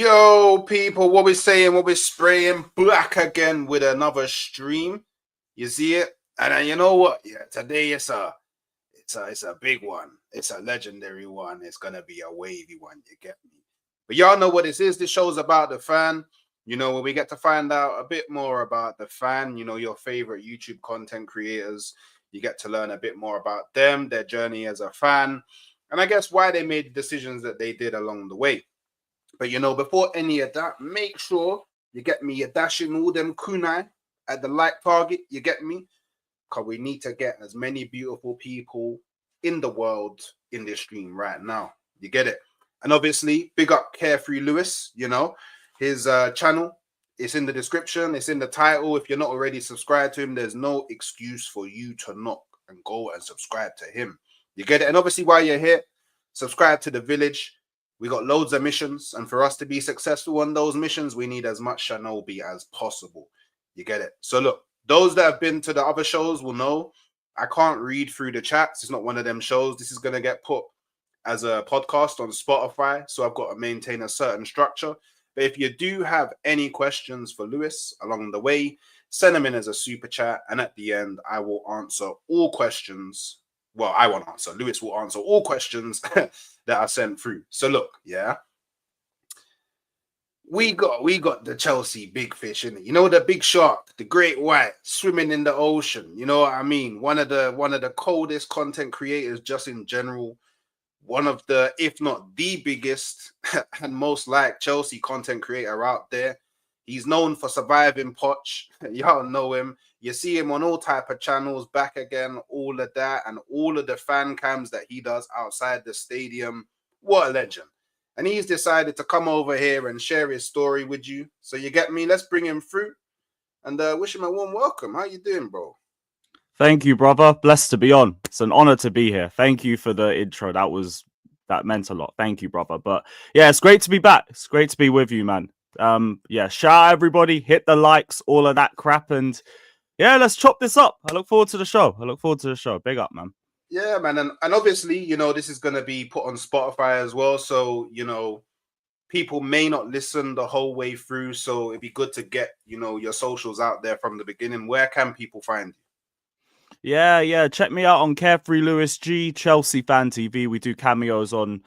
Yo, people, what we're saying, what we're spraying, back again with another stream. You see it? And you know what? Yeah, today it's a big one. It's a legendary one. It's gonna be a wavy one, you get me? But y'all know what this is. This show's about the fan. You know, where we get to find out a bit more about the fan, you know, your favorite YouTube content creators. You get to learn a bit more about them, their journey as a fan, and I guess why they made the decisions that they did along the way. But, you know, before any of that, make sure you get me, you're dashing all them kunai at the like target, you get me? Because we need to get as many beautiful people in the world in this stream right now. You get it? And obviously, big up Carefreelewisg, you know, his channel. It's in the description. It's in the title. If you're not already subscribed to him, there's no excuse for you to not and go and subscribe to him. You get it? And obviously, while you're here, subscribe to the village. We got loads of missions, and for us to be successful on those missions, we need as much Shinobi as possible. You get it? So look, those that have been to the other shows will know I can't read through the chats. It's not one of them shows. This is going to get put as a podcast on Spotify, so I've got to maintain a certain structure. But if you do have any questions for Lewis along the way, send them in as a super chat, and at the end, I will answer all questions. Well, I won't answer. Lewis will answer all questions that are sent through. So look, yeah, we got the Chelsea big fish in it. You know, the big shark, the great white swimming in the ocean. You know what I mean? One of the coldest content creators just in general. One of the, if not the biggest and most liked Chelsea content creator out there. He's known for surviving Poch. Y'all know him. You see him on all type of channels, back again, all of that, and all of the fan cams that he does outside the stadium. What a legend. And he's decided to come over here and share his story with you. So you get me? Let's bring him through and wish him a warm welcome. How you doing, bro? Thank you, brother. Blessed to be on. It's an honor to be here. Thank you for the intro. That meant a lot. Thank you, brother. But yeah, it's great to be back. It's great to be with you, man. Yeah, shout out everybody, hit the likes, all of that crap, and yeah, let's chop this up. I look forward to the show. Big up, man. Yeah, man. And obviously, you know, this is going to be put on Spotify as well. So, you know, people may not listen the whole way through. So it'd be good to get, you know, your socials out there from the beginning. Where can people find you? Yeah. Check me out on Carefreelewisg, Chelsea Fan TV. We do cameos on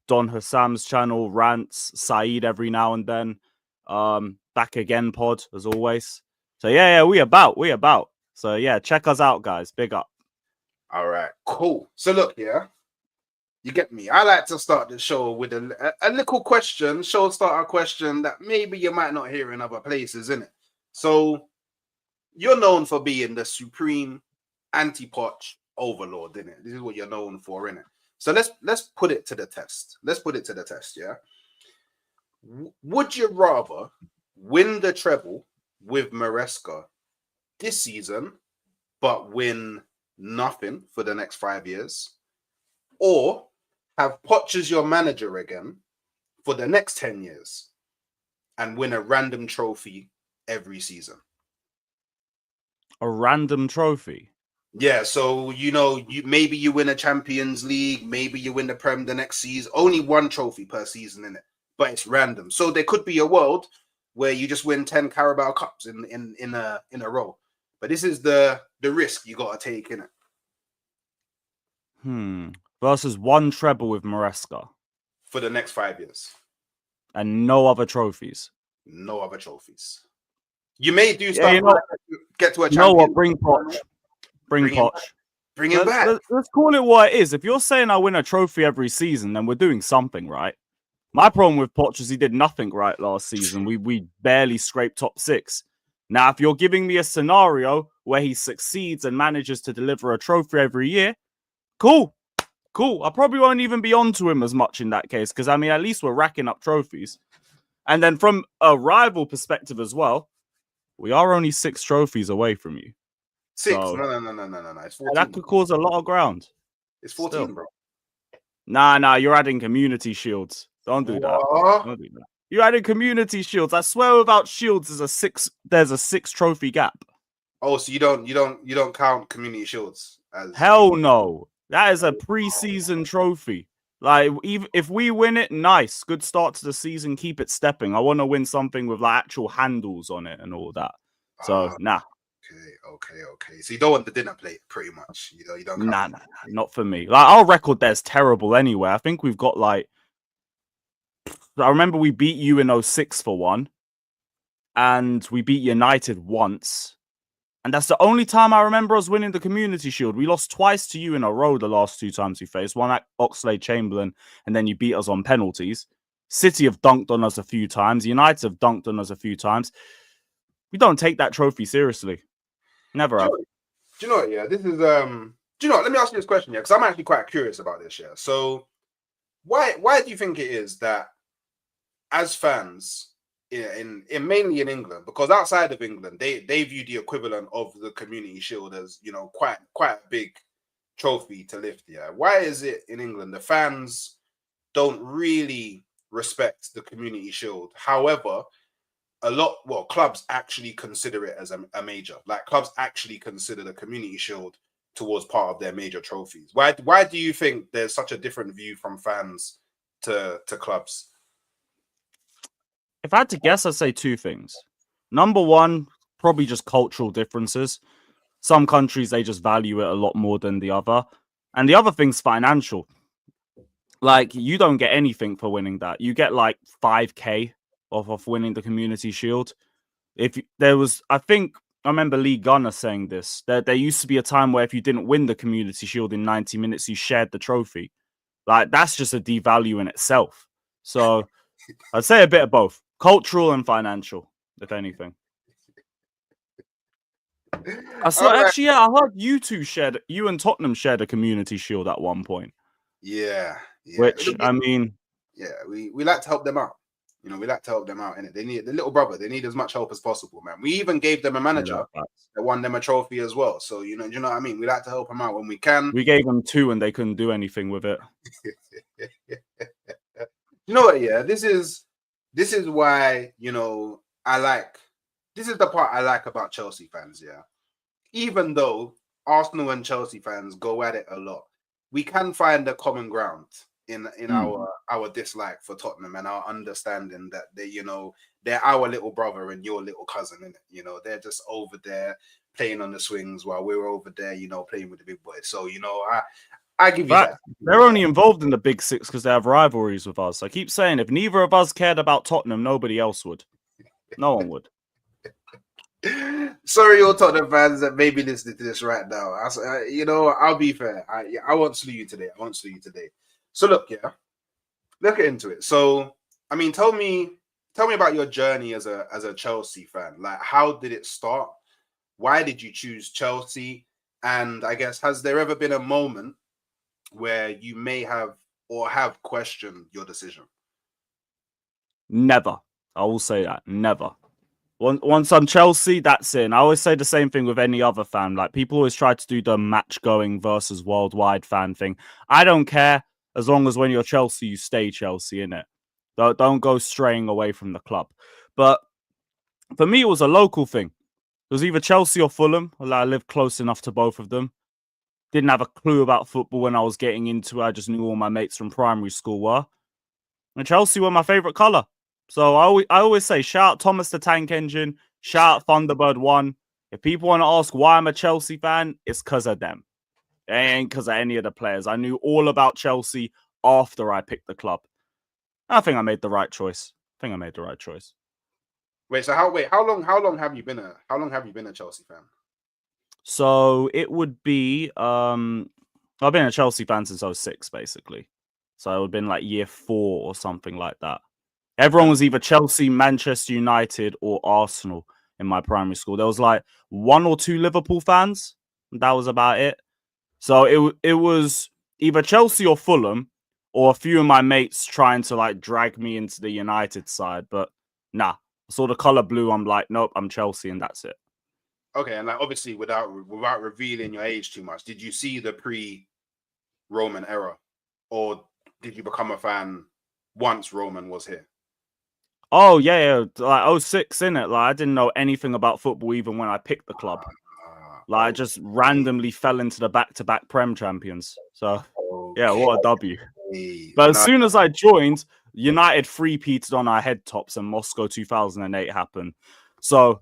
Don Hassam's channel, rants, Saeed every now and then. Back again pod as always. So yeah, we about. So yeah, check us out, guys. Big up. All right, cool. So look, yeah, you get me. I like to start the show with a little question, show starter question that maybe you might not hear in other places, innit? So you're known for being the supreme anti-Poch overlord, innit? This is what you're known for, innit? So let's put it to the test. Yeah. Would you rather win the treble with Maresca this season, but win nothing for the next 5 years, or have Poch as your manager again for the next 10 years and win a random trophy every season? A random trophy? Yeah, so, you know, maybe you win a Champions League, maybe you win the Prem the next season. Only one trophy per season, in it, but it's random. So there could be a world where you just win 10 Carabao Cups in a row. But this is the risk you got to take, in it. Versus one treble with Maresca for the next 5 years, and no other trophies. No other trophies. You may do stuff. You know, get to a champion. No, what? Bring Poch. Bring Poch. Bring him back. Let's call it what it is. If you're saying I win a trophy every season, then we're doing something right. My problem with Poch is he did nothing right last season. We barely scraped top 6. Now, if you're giving me a scenario where he succeeds and manages to deliver a trophy every year, cool. I probably won't even be onto him as much in that case, because I mean, at least we're racking up trophies. And then from a rival perspective as well, we are only 6 trophies away from you. 6? So, no. It's 14. That could cause a lot of ground. It's 14, still. Bro. Nah, you're adding community shields. Don't do that. Don't do that. You're adding community shields. I swear, without shields, there's a 6 trophy gap. Oh, so you don't count community shields as? Hell no. That is a pre-season trophy. Like, even if we win it, nice, good start to the season. Keep it stepping. I want to win something with like actual handles on it and all that. So nah. Okay. So you don't want the dinner plate, pretty much. You know, you don't. Nah, not for me. Like our record there's terrible anyway. I think we've got like. I remember we beat you in 06 for one, and we beat United once. And that's the only time I remember us winning the Community Shield. We lost twice to you in a row the last 2 times we faced. One at Oxlade Chamberlain, and then you beat us on penalties. City have dunked on us a few times. United have dunked on us a few times. We don't take that trophy seriously. Never have. Do you know what? Yeah, this is Do you know what? Let me ask you this question, yeah, because I'm actually quite curious about this. Yeah, so why do you think it is that as fans in mainly in England, because outside of England, they view the equivalent of the Community Shield as, you know, quite a big trophy to lift? Yeah, why is it in England the fans don't really respect the Community Shield? However, clubs actually consider it as a major. Like, clubs actually consider the Community Shield towards part of their major trophies. Why do you think there's such a different view from fans to clubs? If I had to guess, I'd say 2 things. Number one, probably just cultural differences. Some countries, they just value it a lot more than the other. And the other thing's financial. Like, you don't get anything for winning that. You get like 5k off of winning the Community Shield. If there was, I remember Lee Gunner saying this. There used to be a time where if you didn't win the Community Shield in 90 minutes, you shared the trophy. Like, that's just a devalue in itself. So I'd say a bit of both, cultural and financial, if anything. I saw actually, yeah, I heard you and Tottenham shared a Community Shield at one point. Yeah. Which, I mean, yeah, we like to help them out. You know, we like to help them out, innit? They need the little brother. They need as much help as possible, man. We even gave them a manager that won them a trophy as well. So, you know what I mean? We like to help them out when we can. We gave them 2 and they couldn't do anything with it. You know what? Yeah, this is why, you know, this is the part I like about Chelsea fans. Yeah, even though Arsenal and Chelsea fans go at it a lot, we can find a common ground in our dislike for Tottenham and our understanding that they, you know, they're our little brother and your little cousin, innit? You know, they're just over there playing on the swings while we're over there, you know, playing with the big boys. So, you know, I give you that. They're only involved in the Big Six because they have rivalries with us. I keep saying, if neither of us cared about Tottenham, nobody else would. No one would. Sorry, all Tottenham fans that may be listening to this right now. You know, I'll be fair. I won't slew you today. So look, yeah, let's get into it. So, I mean, tell me about your journey as a Chelsea fan. Like, how did it start? Why did you choose Chelsea? And I guess, has there ever been a moment where you may have or have questioned your decision? Never. I will say that. Never. Once I'm Chelsea, that's it. And I always say the same thing with any other fan. Like, people always try to do the match going versus worldwide fan thing. I don't care, as long as when you're Chelsea, you stay Chelsea, innit? Don't go straying away from the club. But for me, it was a local thing. It was either Chelsea or Fulham. Well, I lived close enough to both of them. Didn't have a clue about football when I was getting into it. I just knew all my mates from primary school were. And Chelsea were my favourite colour. So I always say, shout out Thomas the Tank Engine, shout out Thunderbird 1. If people want to ask why I'm a Chelsea fan, it's because of them. It ain't because of any of the players. I knew all about Chelsea after I picked the club. I think I made the right choice. Wait, so how long have you been a Chelsea fan? So it would be I've been a Chelsea fan since I was 6, basically. So it would have been like year 4 or something like that. Everyone was either Chelsea, Manchester United, or Arsenal in my primary school. There was like 1 or 2 Liverpool fans. That was about it. So it was either Chelsea or Fulham, or a few of my mates trying to like drag me into the United side. But nah, I saw the colour blue. I'm like, nope, I'm Chelsea, and that's it. Okay, and like, obviously without revealing your age too much, did you see the pre-Roman era, or did you become a fan once Roman was here? Oh yeah, like 06, innit? Like, I didn't know anything about football even when I picked the club. Like, I just randomly fell into the back-to-back Prem champions. So yeah, what a W. But as soon as I joined, United three-peated on our head tops and Moscow 2008 happened. So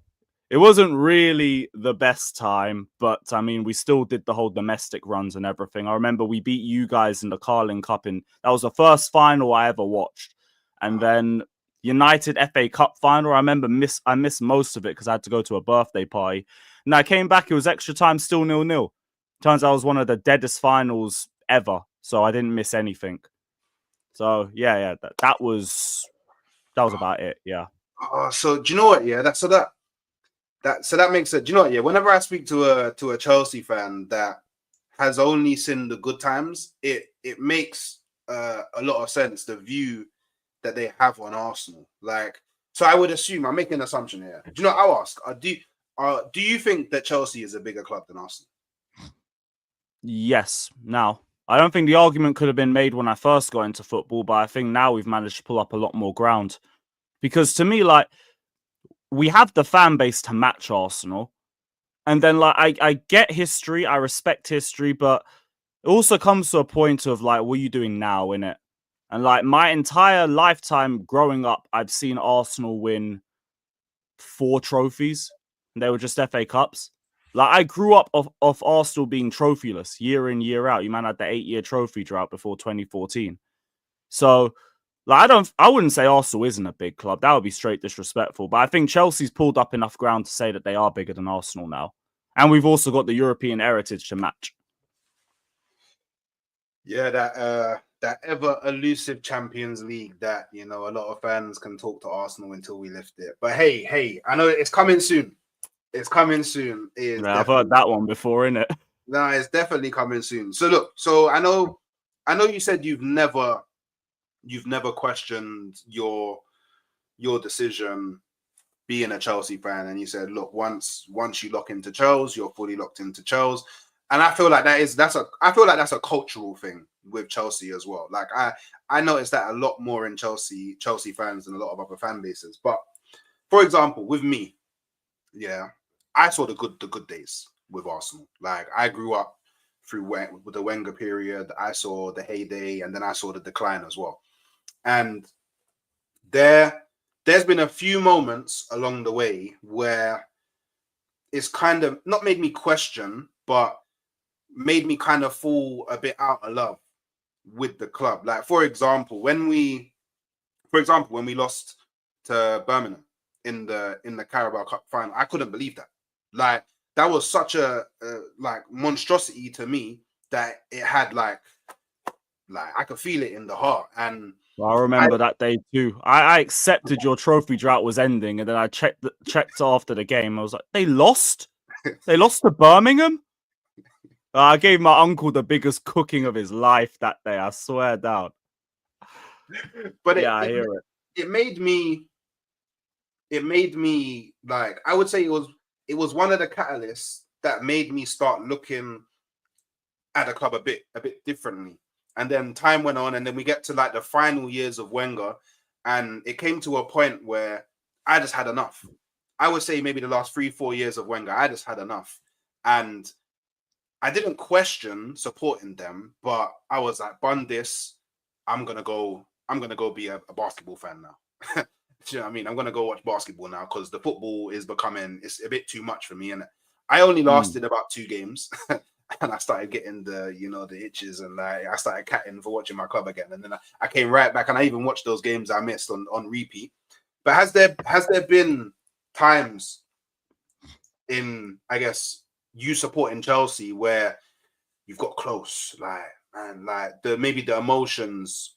it wasn't really the best time, but I mean, we still did the whole domestic runs and everything. I remember we beat you guys in the Carling Cup, and that was the first final I ever watched. And then United FA Cup final, I remember I missed most of it because I had to go to a birthday party. And I came back, it was extra time, still 0-0. Turns out it was one of the deadest finals ever, so I didn't miss anything. So yeah, that was about it. Yeah. So do you know what? Yeah, that makes it. Do you know what? Yeah, whenever I speak to a Chelsea fan that has only seen the good times, it makes a lot of sense, the view that they have on Arsenal. Like, so I would assume, I'm making an assumption here. Do you know? I'll ask. Do you think that Chelsea is a bigger club than Arsenal? Yes. Now, I don't think the argument could have been made when I first got into football, but I think now we've managed to pull up a lot more ground. Because to me, like, we have the fan base to match Arsenal. And then, like, I get history, I respect history, but it also comes to a point of, like, what are you doing now, innit? And, like, my entire lifetime growing up, I've seen Arsenal win 4 trophies, and they were just FA Cups. Like, I grew up off Arsenal being trophyless year in, year out. You man had the 8-year trophy drought before 2014. So, like, I wouldn't say Arsenal isn't a big club. That would be straight disrespectful. But I think Chelsea's pulled up enough ground to say that they are bigger than Arsenal now. And we've also got the European heritage to match. Yeah, that ever elusive Champions League that, you know, a lot of fans can talk to Arsenal until we lift it. But hey, I know it's coming soon. It's coming soon. Yeah, I've heard that one before, innit? No, it's definitely coming soon. So look, so I know you said you've never questioned your decision being a Chelsea fan, and you said, look, once you lock into Chelsea, you're fully locked into Chelsea. And I feel like that's a cultural thing with Chelsea as well. Like I noticed that a lot more in Chelsea fans than a lot of other fan bases. But for example, with me, yeah, I saw the good days with Arsenal. Like, I grew up with the Wenger period. I saw the heyday, and then I saw the decline as well. And there's been a few moments along the way where it's kind of not made me question, but made me kind of fall a bit out of love with the club. Like, for example, when we lost to Birmingham in the Carabao Cup final, I couldn't believe that. Like, that was such a like monstrosity to me that it had like I could feel it in the heart. And I remember that day too. I accepted your trophy drought was ending, and then I checked after the game. I was like, they lost? They lost to Birmingham? I gave my uncle the biggest cooking of his life that day. I swear down. But yeah, I hear it. It made me like, I would say it was one of the catalysts that made me start looking at the club a bit differently. And then time went on, and then we get to like the final years of Wenger, and it came to a point where I just had enough. I would say maybe the last 3-4 years of Wenger, I just had enough. And I didn't question supporting them, but I was like, bun this, I'm gonna go be a basketball fan now. Do you know what I mean? I'm gonna go watch basketball now, because the football is it's a bit too much for me. And I only lasted about 2 games. And I started getting the itches, and I started catting for watching my club again. And then I came right back, and I even watched those games I missed on repeat. But has there been times in, I guess, you supporting Chelsea where you've got close, maybe the emotions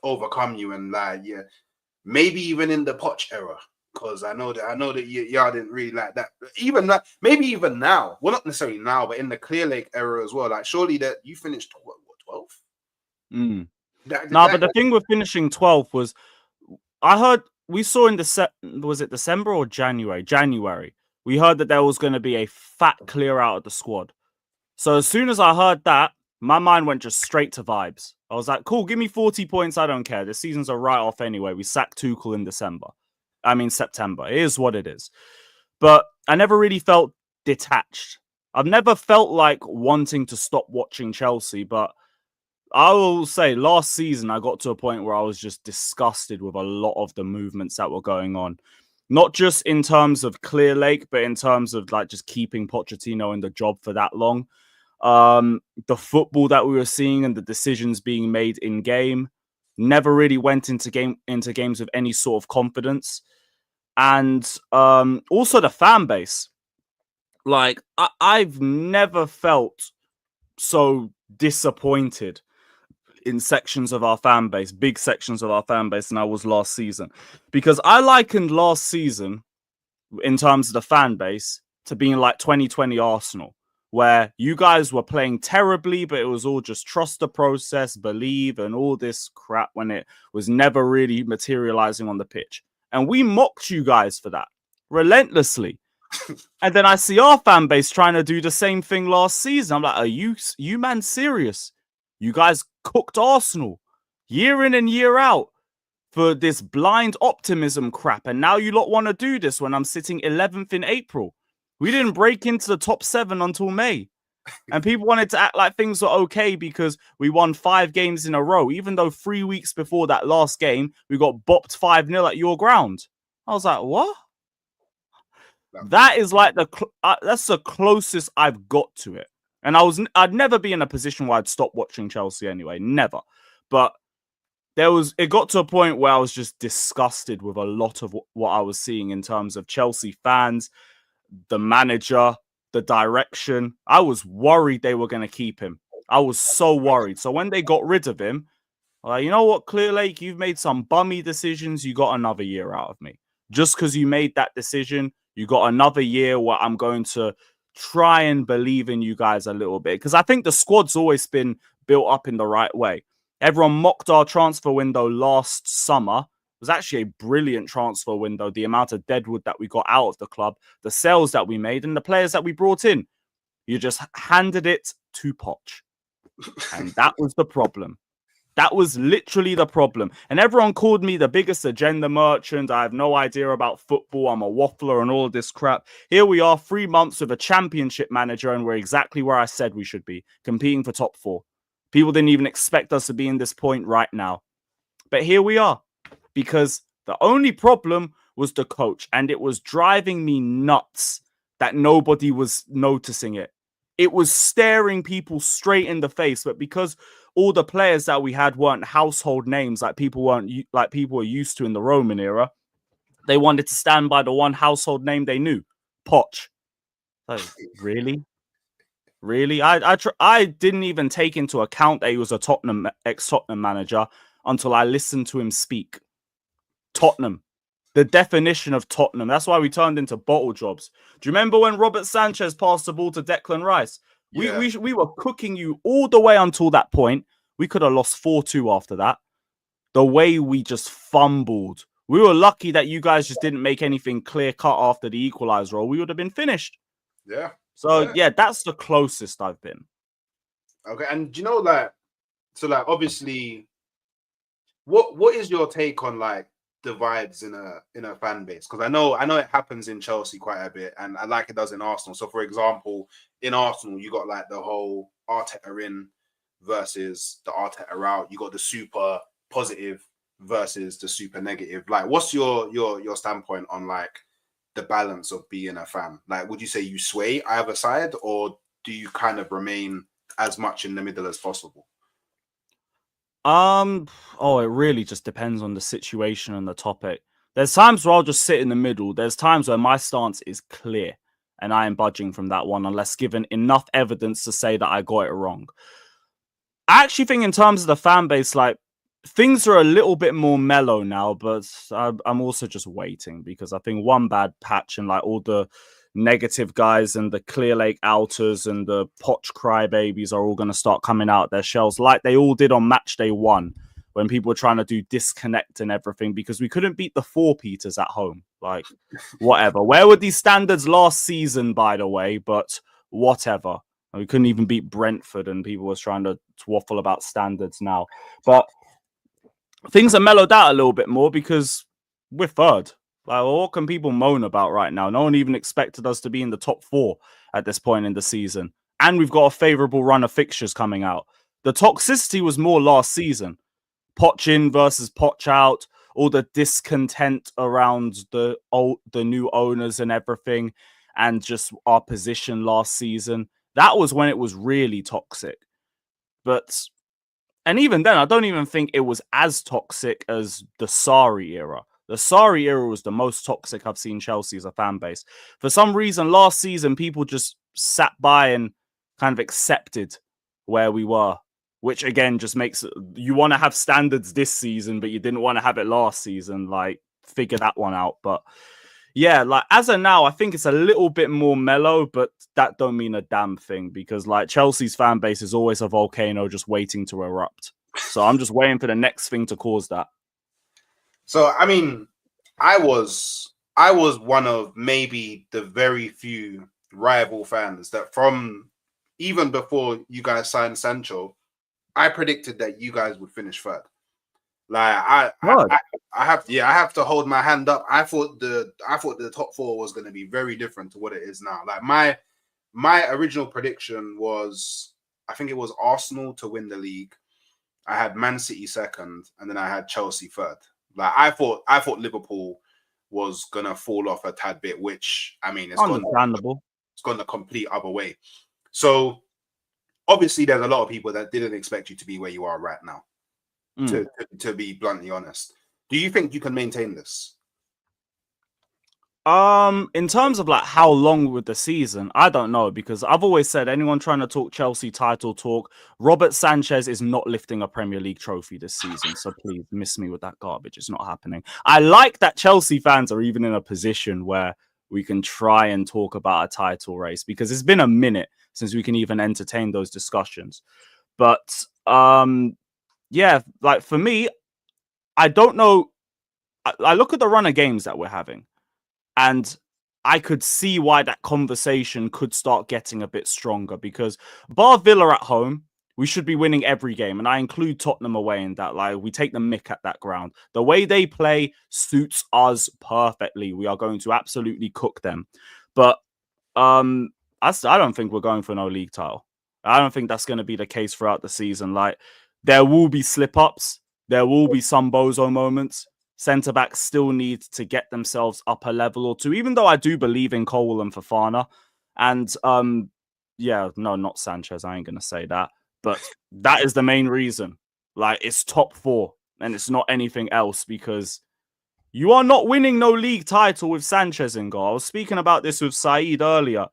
overcome you, and maybe even in the Poch era? Because I know that y'all didn't really like that. Even that, maybe even now. Well, not necessarily now, but in the Clear Lake era as well. Like, surely that you finished what 12th? But the thing with finishing 12th was, I heard we saw in was it December or January? January. We heard that there was going to be a fat clear out of the squad. So as soon as I heard that, my mind went just straight to vibes. I was like, cool, give me 40 points. I don't care. The season's a write-off anyway. We sacked Tuchel in September. It is what it is. But I never really felt detached. I've never felt like wanting to stop watching Chelsea, but I will say last season I got to a point where I was just disgusted with a lot of the movements that were going on. Not just in terms of Clear Lake, but in terms of like just keeping Pochettino in the job for that long. The football that we were seeing and the decisions being made in game never really went into games with any sort of confidence. And also the fan base. Like I've never felt so disappointed in sections of our fan base, big sections of our fan base, than I was last season. Because I likened last season, in terms of the fan base, to being like 2020 Arsenal, where you guys were playing terribly, but it was all just trust the process, believe, and all this crap when it was never really materializing on the pitch. And we mocked you guys for that relentlessly. And then I see our fan base trying to do the same thing last season. I'm like, are you man serious? You guys cooked Arsenal year in and year out for this blind optimism crap. And now you lot want to do this when I'm sitting 11th in April. We didn't break into the top 7 until May. And people wanted to act like things were okay because we won 5 games in a row, even though 3 weeks before that last game, we got bopped 5-0 at your ground. I was like, what? That is like that's the closest I've got to it. And I'd never be in a position where I'd stop watching Chelsea anyway. Never. But it got to a point where I was just disgusted with a lot of what I was seeing in terms of Chelsea fans, the manager, the direction. I was worried they were going to keep him. I was so worried. So when they got rid of him, you know what, Clear Lake, you've made some bummy decisions. You got another year out of me. Just because you made that decision, you got another year where I'm going to try and believe in you guys a little bit. Because I think the squad's always been built up in the right way. Everyone mocked our transfer window last summer. It was actually a brilliant transfer window. The amount of deadwood that we got out of the club, the sales that we made, and the players that we brought in. You just handed it to Poch. And that was the problem. That was literally the problem. And everyone called me the biggest agenda merchant. I have no idea about football. I'm a waffler and all of this crap. Here we are, 3 months with a championship manager, and we're exactly where I said we should be, competing for top 4. People didn't even expect us to be in this point right now. But here we are, because the only problem was the coach, and it was driving me nuts that nobody was noticing it. It was staring people straight in the face, but because all the players that we had weren't household names like people were used to in the Roman era, they wanted to stand by the one household name they knew, Poch. Like, really? I didn't even take into account that he was a ex-Tottenham manager until I listened to him speak. Tottenham. The definition of Tottenham. That's why we turned into bottle jobs. Do you remember when Robert Sanchez passed the ball to Declan Rice? Yeah. We were cooking you all the way until that point. We could have lost 4-2 after that. The way we just fumbled. We were lucky that you guys just didn't make anything clear cut after the equalizer, or we would have been finished. Yeah. So, yeah, that's the closest I've been. Okay. And you know, obviously, what is your take on, the vibes in a fan base? Because I know it happens in Chelsea quite a bit, and I like it does in Arsenal. So, for example, in Arsenal, you got the whole Arteta in versus the Arteta out. You got the super positive versus the super negative. What's your standpoint on the balance of being a fan? Would you say you sway either side, or do you kind of remain as much in the middle as possible? It really just depends on the situation and the topic. There's times where I'll just sit in the middle. There's times where my stance is clear and I am budging from that one unless given enough evidence to say that I got it wrong. I actually think in terms of the fan base, things are a little bit more mellow now, but I'm also just waiting because I think one bad patch and all the negative guys and the Clear Lake outers and the Poch crybabies are all going to start coming out their shells like they all did on match day 1 when people were trying to do disconnect and everything because we couldn't beat the 4 Peters at home. Whatever. Where were these standards last season, by the way? But whatever. We couldn't even beat Brentford and people were trying to waffle about standards now. But things are mellowed out a little bit more because we're third. What can people moan about right now? No one even expected us to be in the top 4 at this point in the season. And we've got a favourable run of fixtures coming out. The toxicity was more last season. Poch in versus Poch out, all the discontent around the new owners and everything, and just our position last season. That was when it was really toxic. And even then, I don't even think it was as toxic as the Sarri era. The Sarri era was the most toxic I've seen Chelsea as a fan base. For some reason, last season, people just sat by and kind of accepted where we were, which again just makes you want to have standards this season, but you didn't want to have it last season. Like, figure that one out. But yeah, like as of now, I think it's a little bit more mellow, but that don't mean a damn thing because like Chelsea's fan base is always a volcano just waiting to erupt. So I'm just waiting for the next thing to cause that. So I mean, I was one of maybe the very few rival fans that from even before you guys signed Sancho, I predicted that you guys would finish third. Like I have to hold my hand up. I thought the top four was going to be very different to what it is now. Like my original prediction was, I think it was Arsenal to win the league. I had Man City second, and then I had Chelsea third. Like I thought Liverpool was gonna fall off a tad bit, which I mean it's understandable. It's gone the complete other way. So obviously there's a lot of people that didn't expect you to be where you are right now. To be bluntly honest, do you think you can maintain this? In terms of like how long with the season, I don't know, because I've always said anyone trying to talk Chelsea title talk, Robert Sanchez is not lifting a Premier League trophy this season. So please miss me with that garbage. It's not happening. I like that Chelsea fans are even in a position where we can try and talk about a title race because it's been a minute since we can even entertain those discussions. But yeah, like for me, I don't know. I look at the run of games that we're having. And I could see why that conversation could start getting a bit stronger because bar Villa at home, we should be winning every game. And I include Tottenham away in that. Like, we take the mick at that ground. The way they play suits us perfectly. We are going to absolutely cook them. But I don't think we're going for no league title. I don't think that's going to be the case throughout the season. Like, there will be slip-ups. There will be some bozo moments. Centre-backs still need to get themselves up a level or two, even though I do believe in Cole and Fofana. And, yeah, no, not Sanchez. I ain't going to say that. But that is the main reason. Like, it's top four, and it's not anything else because you are not winning no league title with Sanchez in goal. I was speaking about this with Saeed earlier.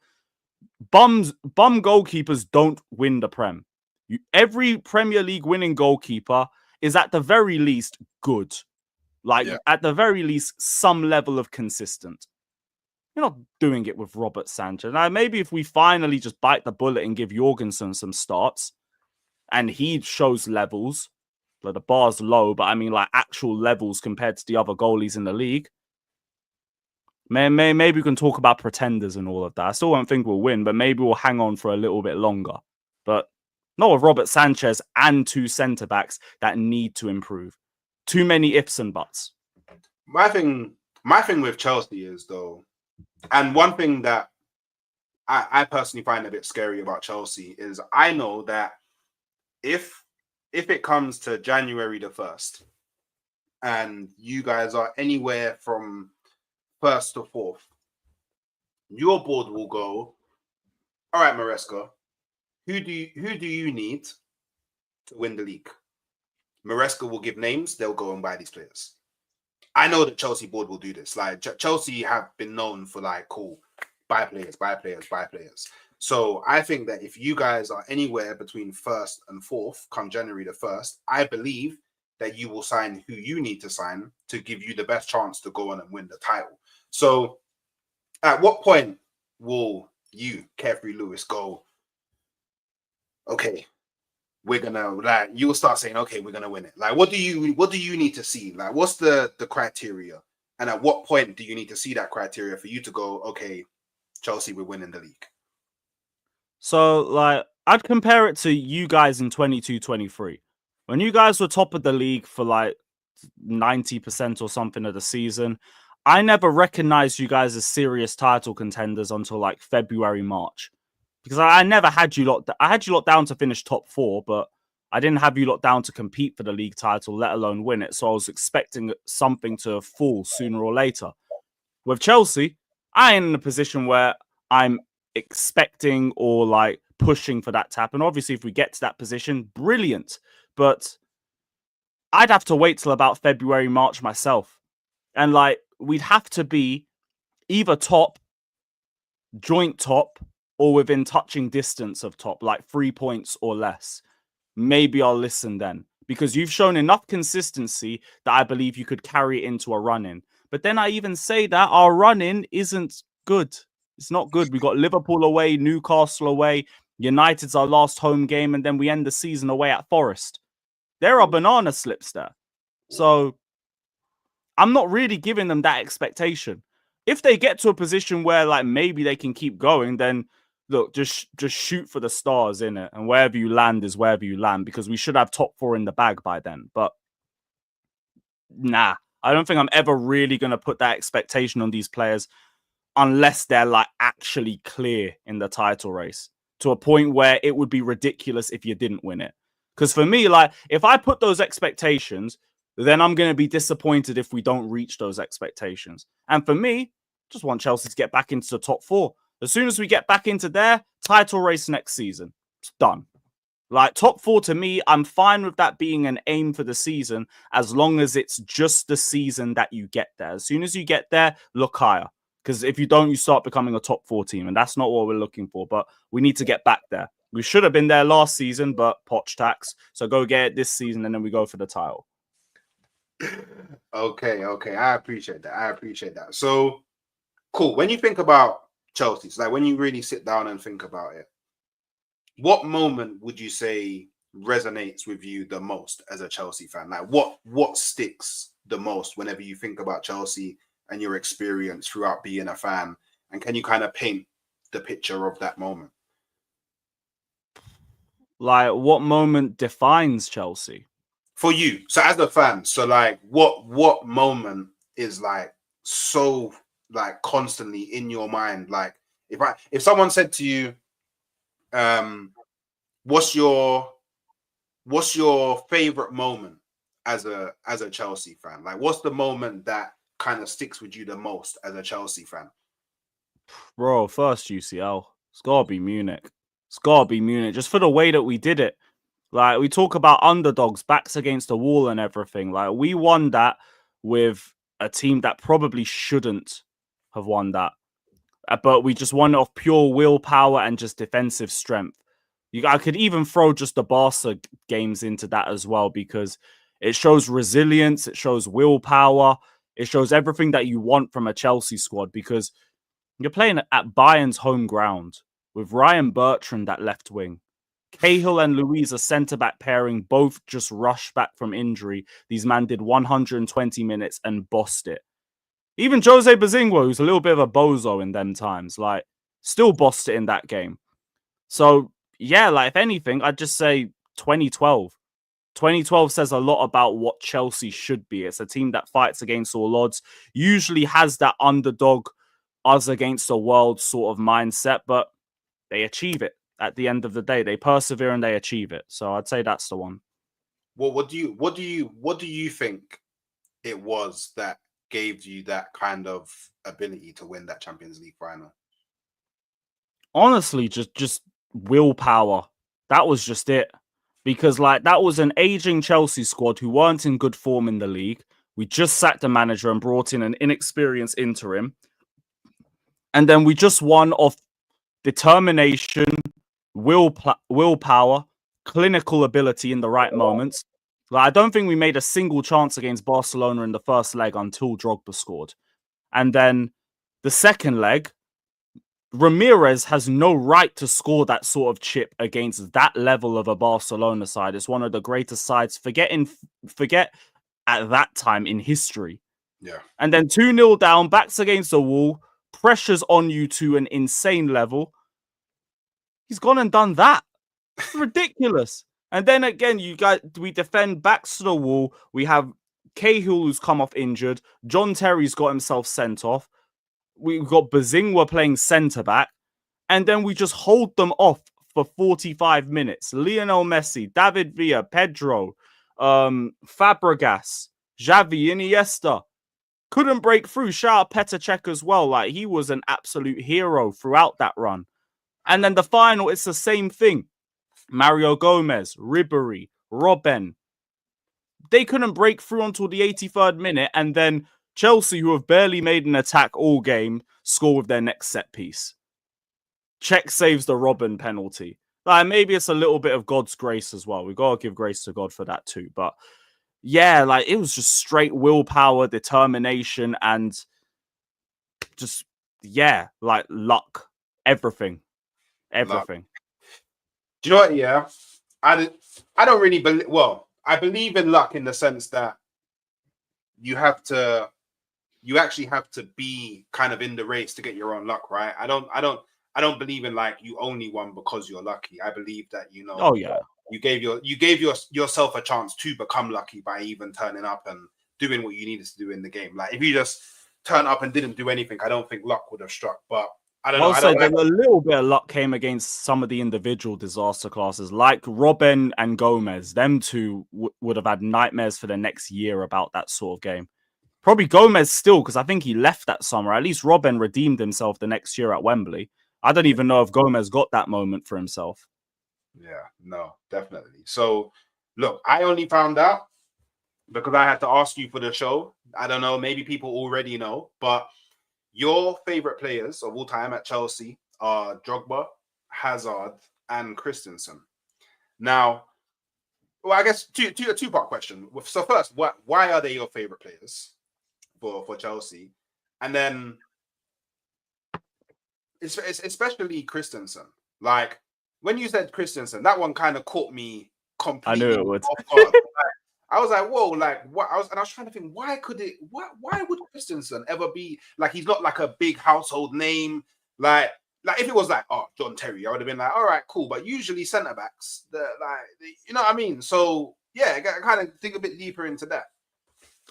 Bum goalkeepers don't win the Prem. Every Premier League winning goalkeeper is at the very least good. Like, at the very least, some level of consistent. You're not doing it with Robert Sanchez. Now, maybe if we finally just bite the bullet and give Jorgensen some starts, and he shows levels, like the bar's low, but I mean, like, actual levels compared to the other goalies in the league, maybe we can talk about pretenders and all of that. I still don't think we'll win, but maybe we'll hang on for a little bit longer. But not with Robert Sanchez and two centre-backs that need to improve. Too many ifs and buts. My thing with Chelsea is, though, and one thing that I personally find a bit scary about Chelsea is I know that if it comes to January the 1st and you guys are anywhere from 1st to 4th, your board will go, all right, Maresca, who do you need to win the league? Maresca will give names. They'll go and buy these players. I know that Chelsea board will do this. Like Chelsea have been known for like, cool, buy players. So I think that if you guys are anywhere between 1st and 4th, come January the 1st, I believe that you will sign who you need to sign to give you the best chance to go on and win the title. So at what point will you, Carefreelewisg, go, okay, we're gonna, like, you'll start saying, okay, we're gonna win it. Like, what do you need to see? Like, what's the criteria? And at what point do you need to see that criteria for you to go, okay, Chelsea, we're winning the league? So, like, I'd compare it to you guys in 22-23. When you guys were top of the league for like 90% or something of the season, I never recognized you guys as serious title contenders until like February, March. Because I never had you lot. I had you lot down to finish top 4, but I didn't have you lot down to compete for the league title, let alone win it. So I was expecting something to fall sooner or later. With Chelsea, I ain't in a position where I'm expecting or like pushing for that to happen. Obviously, if we get to that position, brilliant. But I'd have to wait till about February, March myself. And like, we'd have to be either top, joint top, or within touching distance of top, like 3 points or less. Maybe I'll listen then, because you've shown enough consistency that I believe you could carry it into a run-in. But then I even say that our run-in isn't good. It's not good. We got Liverpool away, Newcastle away, United's our last home game, and then we end the season away at Forest. There are banana slips there. So I'm not really giving them that expectation. If they get to a position where like maybe they can keep going, then look, just shoot for the stars in it, and wherever you land is wherever you land, because we should have top 4 in the bag by then. But nah, I don't think I'm ever really going to put that expectation on these players unless they're like actually clear in the title race to a point where it would be ridiculous if you didn't win it. Because for me, like, if I put those expectations, then I'm going to be disappointed if we don't reach those expectations. And for me, just want Chelsea to get back into the top 4. As soon as we get back into their title race next season, it's done. Like, top 4 to me, I'm fine with that being an aim for the season, as long as it's just the season that you get there. As soon as you get there, look higher. Because if you don't, you start becoming a top 4 team, and that's not what we're looking for. But we need to get back there. We should have been there last season, but Poch tax. So go get it this season, and then we go for the title. Okay. I appreciate that. So, cool. When you think about Chelsea, it's like when you really sit down and think about it, what moment would you say resonates with you the most as a Chelsea fan? Like what sticks the most whenever you think about Chelsea and your experience throughout being a fan? And can you kind of paint the picture of that moment? Like, what moment defines Chelsea? For you, so as a fan, so like what moment is like so like constantly in your mind? Like if someone said to you, what's your favorite moment as a Chelsea fan? Like, what's the moment that kind of sticks with you the most as a Chelsea fan? Bro, first UCL. It's gotta be Munich. It's gotta be Munich. Just for the way that we did it. Like, we talk about underdogs, backs against the wall and everything. Like, we won that with a team that probably shouldn't have won that. But we just won it off pure willpower and just defensive strength. I could even throw just the Barca games into that as well, because it shows resilience, it shows willpower, it shows everything that you want from a Chelsea squad, because you're playing at Bayern's home ground with Ryan Bertrand at left wing. Cahill and Louise, a centre-back pairing, both just rushed back from injury. These men did 120 minutes and bossed it. Even Jose Bazingua, who's a little bit of a bozo in them times, like, still bossed it in that game. So, yeah, like, if anything, I'd just say 2012. 2012 says a lot about what Chelsea should be. It's a team that fights against all odds, usually has that underdog, us against the world sort of mindset, but they achieve it. At the end of the day, they persevere and they achieve it. So I'd say that's the one. Well, what do you think it was that gave you that kind of ability to win that Champions League final? Honestly, just willpower. That was just it. Because like, that was an aging Chelsea squad who weren't in good form in the league. We just sacked the manager and brought in an inexperienced interim. And then we just won off determination, willpower, clinical ability in the right moments. Like, I don't think we made a single chance against Barcelona in the first leg until Drogba scored. And then the second leg, Ramirez has no right to score that sort of chip against that level of a Barcelona side. It's one of the greatest sides, forget at that time in history. Yeah. And then 2-0 down, backs against the wall, pressures on you to an insane level. He's gone and done that. It's ridiculous. And then again, we defend backs to the wall. We have Cahill, who's come off injured. John Terry's got himself sent off. We've got Bazingwa playing centre back. And then we just hold them off for 45 minutes. Lionel Messi, David Villa, Pedro, Fabregas, Xavi, Iniesta. Couldn't break through. Shout out Petr Cech as well. Like, he was an absolute hero throughout that run. And then the final, it's the same thing. Mario Gomez, Ribery, Robben. They couldn't break through until the 83rd minute. And then Chelsea, who have barely made an attack all game, score with their next set piece. Cech saves the Robben penalty. Like, maybe it's a little bit of God's grace as well. We got to give grace to God for that too. But yeah, like, it was just straight willpower, determination, and just, yeah, like luck. Everything. Luck. Do you know what? Yeah, I don't really believe. Well, I believe in luck in the sense that you actually have to be kind of in the race to get your own luck, right? I don't believe in like you only won because you're lucky. I believe that, you know, oh yeah, you gave yourself a chance to become lucky by even turning up and doing what you needed to do in the game. Like, if you just turn up and didn't do anything, I don't think luck would have struck. But I don't know. Also, a little bit of luck came against some of the individual disaster classes, like Robben and Gomez. Them two would have had nightmares for the next year about that sort of game. Probably Gomez still, because I think he left that summer. At least Robben redeemed himself the next year at Wembley. I don't even know if Gomez got that moment for himself. Yeah, no, definitely. So, look, I only found out because I had to ask you for the show. I don't know, maybe people already know, but your favorite players of all time at Chelsea are Drogba, Hazard, and Christensen. Now, well, I guess a two-part question. So first, why are they your favorite players for Chelsea? And then, it's especially Christensen. Like, when you said Christensen, that one kind of caught me completely. I knew it would. I was like, whoa, like what? I was trying to think, why would Christensen ever be like, he's not like a big household name. Like if it was like, oh, John Terry, I would have been like, all right, cool. But usually centre backs, you know what I mean? So yeah, I kind of think a bit deeper into that.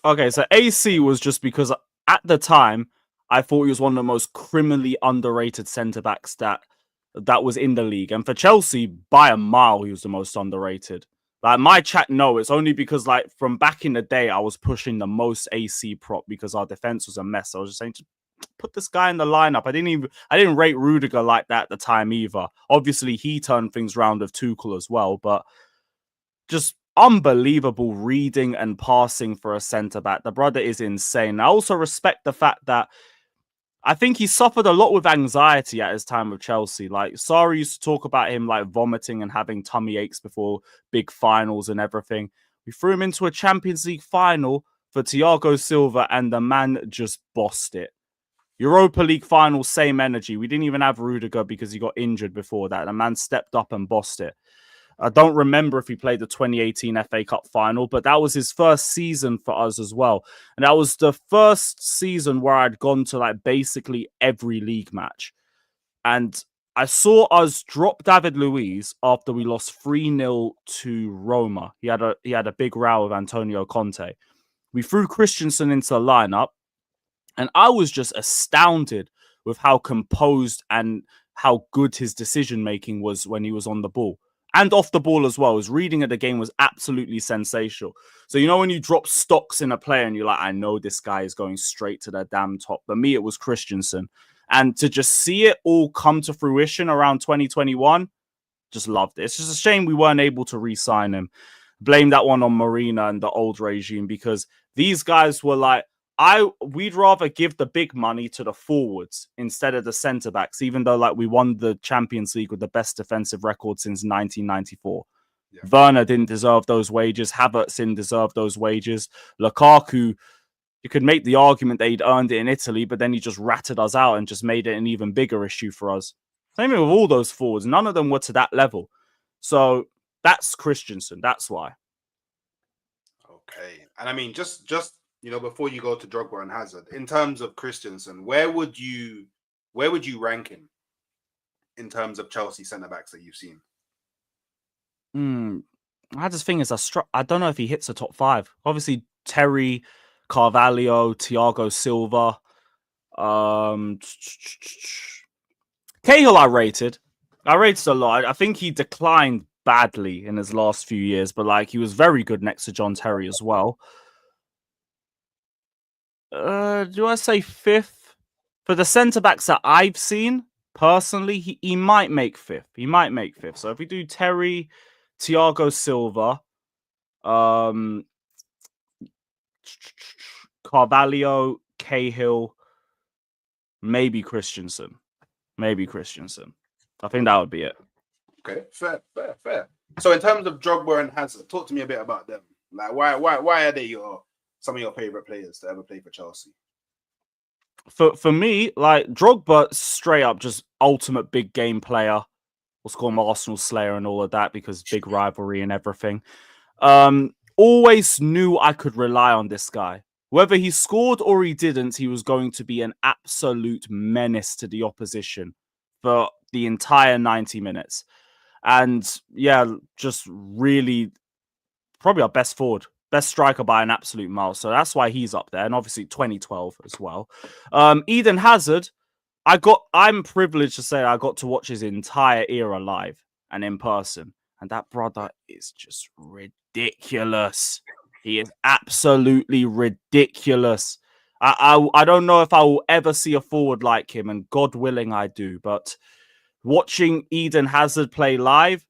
Okay, so AC was just because at the time I thought he was one of the most criminally underrated centre backs that was in the league, and for Chelsea by a mile he was the most underrated. Like, my chat, no, it's only because, like, from back in the day, I was pushing the most AC prop because our defense was a mess. I was just saying, just put this guy in the lineup. I didn't rate Rudiger like that at the time either. Obviously, he turned things around with Tuchel as well, but just unbelievable reading and passing for a centre back. The brother is insane. I also respect the fact that I think he suffered a lot with anxiety at his time with Chelsea. Like, Sarri used to talk about him like vomiting and having tummy aches before big finals and everything. We threw him into a Champions League final for Thiago Silva and the man just bossed it. Europa League final, same energy. We didn't even have Rudiger because he got injured before that. The man stepped up and bossed it. I don't remember if he played the 2018 FA Cup final, but that was his first season for us as well. And that was the first season where I'd gone to like basically every league match. And I saw us drop David Luiz after we lost 3-0 to Roma. He had a big row with Antonio Conte. We threw Christensen into the lineup, and I was just astounded with how composed and how good his decision-making was when he was on the ball. And off the ball as well. His reading of the game was absolutely sensational. So, you know, when you drop stocks in a player and you're like, I know this guy is going straight to the damn top. But me, it was Christensen. And to just see it all come to fruition around 2021, just loved it. It's just a shame we weren't able to re-sign him. Blame that one on Marina and the old regime, because these guys were like, we'd rather give the big money to the forwards instead of the centre backs, even though like we won the Champions League with the best defensive record since 1994. Yeah. Werner didn't deserve those wages. Havertz didn't deserve those wages. Lukaku, you could make the argument that he'd earned it in Italy, but then he just ratted us out and just made it an even bigger issue for us. Same thing with all those forwards. None of them were to that level. So that's Christensen. That's why. Okay. And I mean, just you know, before you go to Drogba and Hazard, in terms of Christensen, where would you rank him in terms of Chelsea centre backs that you've seen? I just think I don't know if he hits the top 5. Obviously, Terry, Carvalho, Thiago Silva, Cahill I rated. I rated a lot. I think he declined badly in his last few years, but like he was very good next to John Terry as well. Do I say fifth? For the centre backs that I've seen, personally, he might make fifth. He might make fifth. So if we do Terry, Thiago Silva, Carvalho, Cahill, maybe Christensen. Maybe Christensen. I think that would be it. Okay, fair. So in terms of Drogba and Hazard, talk to me a bit about them. Like, why are they some of your favorite players to ever play for Chelsea? For me, like Drogba, straight up just ultimate big game player. We'll call him Arsenal Slayer and all of that because big rivalry and everything. Always knew I could rely on this guy. Whether he scored or he didn't, he was going to be an absolute menace to the opposition for the entire 90 minutes. And yeah, just really probably our best forward, best striker by an absolute mile. So that's why he's up there. And obviously 2012 as well. Eden Hazard, I'm privileged to say I got to watch his entire era live and in person. And that brother is just ridiculous. He is absolutely ridiculous. I don't know if I will ever see a forward like him, and God willing I do. But watching Eden Hazard play live,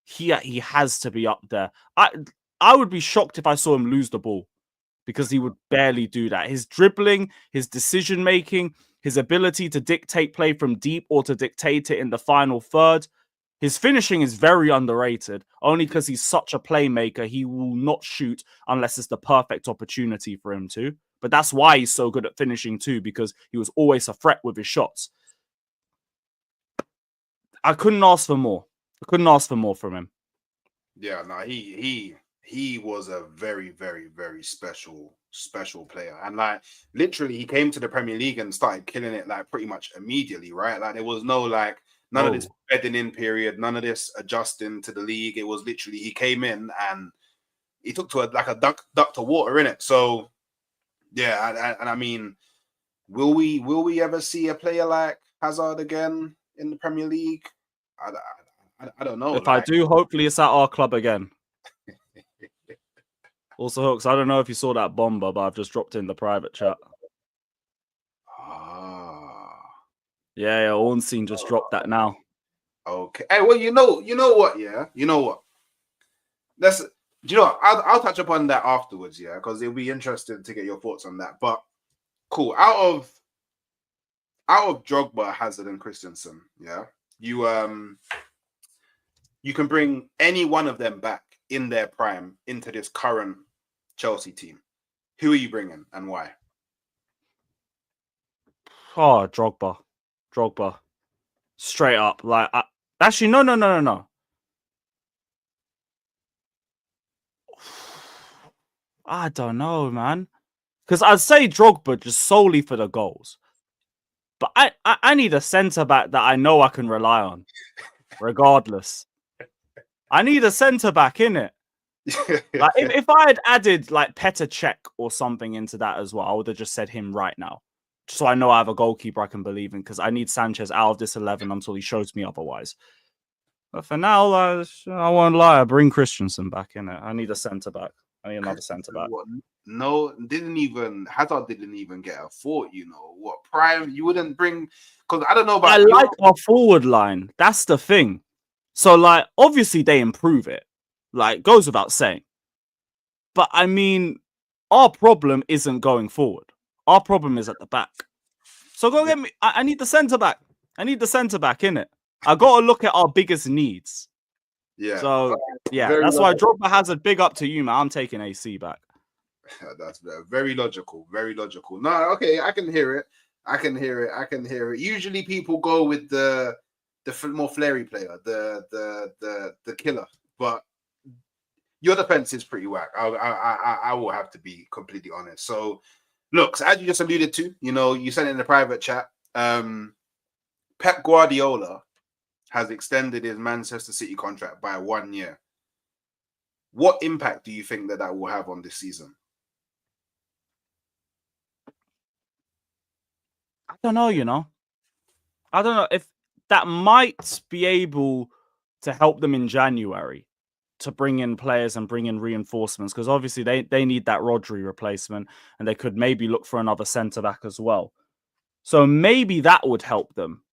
he has to be up there. I would be shocked if I saw him lose the ball because he would barely do that. His dribbling, his decision making, his ability to dictate play from deep or to dictate it in the final third. His finishing is very underrated, only because he's such a playmaker. He will not shoot unless it's the perfect opportunity for him to. But that's why he's so good at finishing too, because he was always a threat with his shots. I couldn't ask for more. I couldn't ask for more from him. Yeah, no, he was a very, very, very special player. And like literally he came to the Premier League and started killing it like pretty much immediately, right? Like there was no like none of this bedding in period, none of this adjusting to the league. It was literally he came in and he took to like a duck to water in it. So yeah, and I mean, will we ever see a player like Hazard again in the Premier League? I don't know. If I do, hopefully it's at our club again. Also, Hooks, I don't know if you saw that bomber, but I've just dropped in the private chat. Yeah, Ornstein just dropped that now. Okay. Hey, well, you know what? Yeah, you know what? I'll touch upon that afterwards. Yeah, because it'll be interesting to get your thoughts on that. But cool. Out of Drogba, Hazard, and Christensen, yeah, you can bring any one of them back in their prime into this current Chelsea team. Who are you bringing and why? Oh, Drogba. Straight up. Like, actually, no. I don't know, man. Because I'd say Drogba just solely for the goals. But I need a centre-back that I know I can rely on, regardless. I need a centre-back, innit? Like, if I had added, like, Petr Cech or something into that as well, I would have just said him right now. Just so I know I have a goalkeeper I can believe in, because I need Sanchez out of this 11 until he shows me otherwise. But for now, I won't lie, I bring Christensen back in it. I need a centre-back. I need another centre-back. No, Hazard didn't even get a thought, you know. What prime you wouldn't bring, because I don't know about I like our forward line. That's the thing. So, like, obviously they improve it. Like, goes without saying. But I mean, our problem isn't going forward. Our problem is at the back. So go get me. I need the centre-back. I need the centre-back, innit? I got to look at our biggest needs. Yeah. So, yeah, that's why Drogba has a big up to you, man. I'm taking AC back. That's very logical. Very logical. No, okay, I can hear it. I can hear it. Usually people go with the more flary player, the killer. But your defense is pretty whack. I will have to be completely honest. So, look, as you just alluded to, you know, you sent in the private chat. Pep Guardiola has extended his Manchester City contract by 1 year. What impact do you think that will have on this season? I don't know, you know. I don't know if that might be able to help them in January to bring in players and bring in reinforcements, because obviously they need that Rodri replacement, and they could maybe look for another centre-back as well. So maybe that would help them,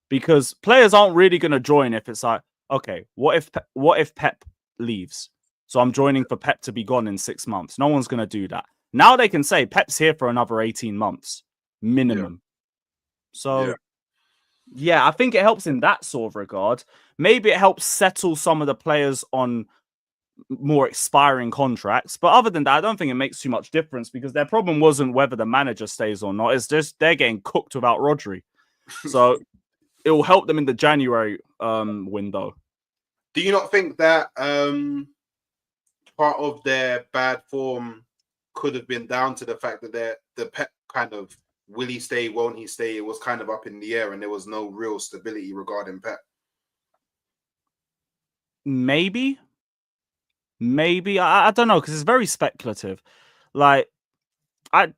because players aren't really going to join if it's like, okay, what if Pep leaves? So I'm joining for Pep to be gone in 6 months. No one's going to do that. Now they can say Pep's here for another 18 months minimum. So yeah, I think it helps in that sort of regard. Maybe it helps settle some of the players on more expiring contracts. But other than that, I don't think it makes too much difference, because their problem wasn't whether the manager stays or not. It's just they're getting cooked without Rodri. So it will help them in the January window. Do you not think that part of their bad form could have been down to the fact that the Pep kind of, will he stay, won't he stay? It was kind of up in the air and there was no real stability regarding Pep. Maybe. I don't know, because it's very speculative. Like, I